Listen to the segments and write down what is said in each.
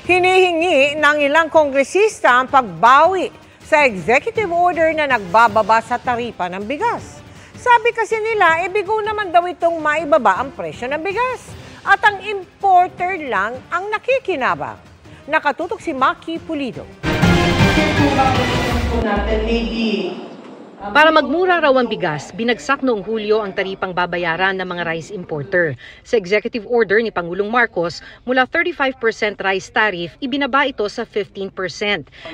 Hinihingi ng ilang kongresista ang pagbawi sa executive order na nagbababa sa taripa ng bigas. Sabi kasi nila, bigo naman daw itong maibaba ang presyo ng bigas. At ang importer lang ang nakikinabang. Nakatutok si Maki Pulido. Para magmura raw ang bigas, binagsak noong Hulyo ang taripang babayaran ng mga rice importer. Sa executive order ni Pangulong Marcos, mula 35% rice tariff, ibinaba ito sa 15%.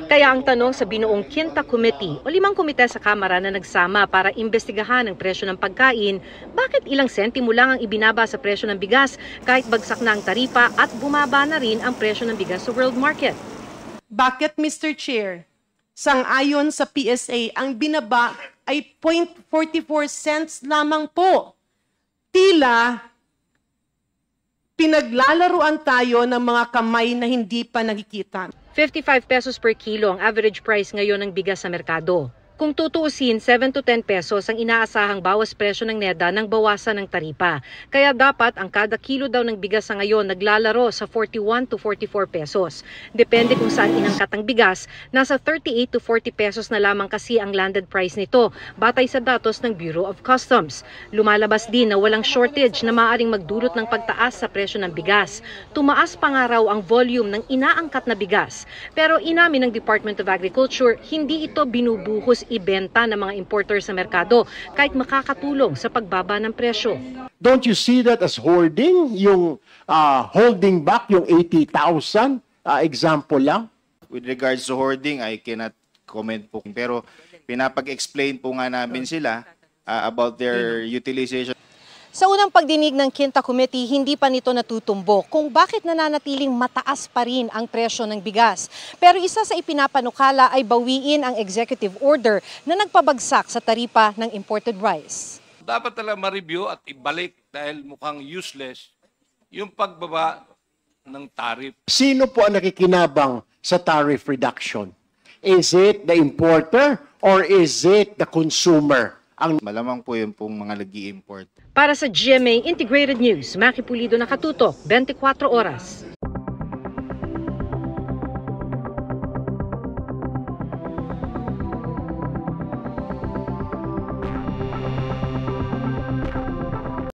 Kaya ang tanong sa binuong Quinta Committee o 5 komite sa Kamara na nagsama para imbestigahan ang presyo ng pagkain, bakit ilang sentimo lang ang ibinaba sa presyo ng bigas kahit bagsak na ang taripa at bumaba na rin ang presyo ng bigas sa world market? Bakit, Mr. Chair? Sang-ayon sa PSA, ang binaba ay 0.44 cents lamang po. Tila pinaglalaruan tayo ng mga kamay na hindi pa nakikita. 55 pesos per kilo ang average price ngayon ng bigas sa merkado. Kung tutuusin, 7 to 10 pesos ang inaasahang bawas presyo ng NEDA nang bawasan ng taripa. Kaya dapat ang kada kilo daw ng bigas sa ngayon naglalaro sa 41 to 44 pesos. Depende kung saan inangkat ang bigas, nasa 38 to 40 pesos na lamang kasi ang landed price nito, batay sa datos ng Bureau of Customs. Lumalabas din na walang shortage na maaaring magdulot ng pagtaas sa presyo ng bigas. Tumaas pa nga raw ang volume ng inaangkat na bigas. Pero inamin ng Department of Agriculture, hindi ito binubuhos ibenta ng mga importer sa merkado kahit makakatulong sa pagbaba ng presyo. Don't you see that as hoarding? Yung holding back, yung 80,000 example lang? With regards to hoarding, I cannot comment po. Pero pinapag-explain po nga namin sila about their utilization. Sa unang pagdinig ng Quinta Committee, hindi pa nito natutumbok kung bakit nananatiling mataas pa rin ang presyo ng bigas. Pero isa sa ipinapanukala ay bawiin ang executive order na nagpabagsak sa taripa ng imported rice. Dapat talaga ma-review at ibalik dahil mukhang useless yung pagbaba ng tariff. Sino po ang nakikinabang sa tariff reduction? Is it the importer or is it the consumer? Malamang po yun pong mga nag-i-import. Para sa GMA Integrated News, Maki Pulido, nakatutok, 24 oras.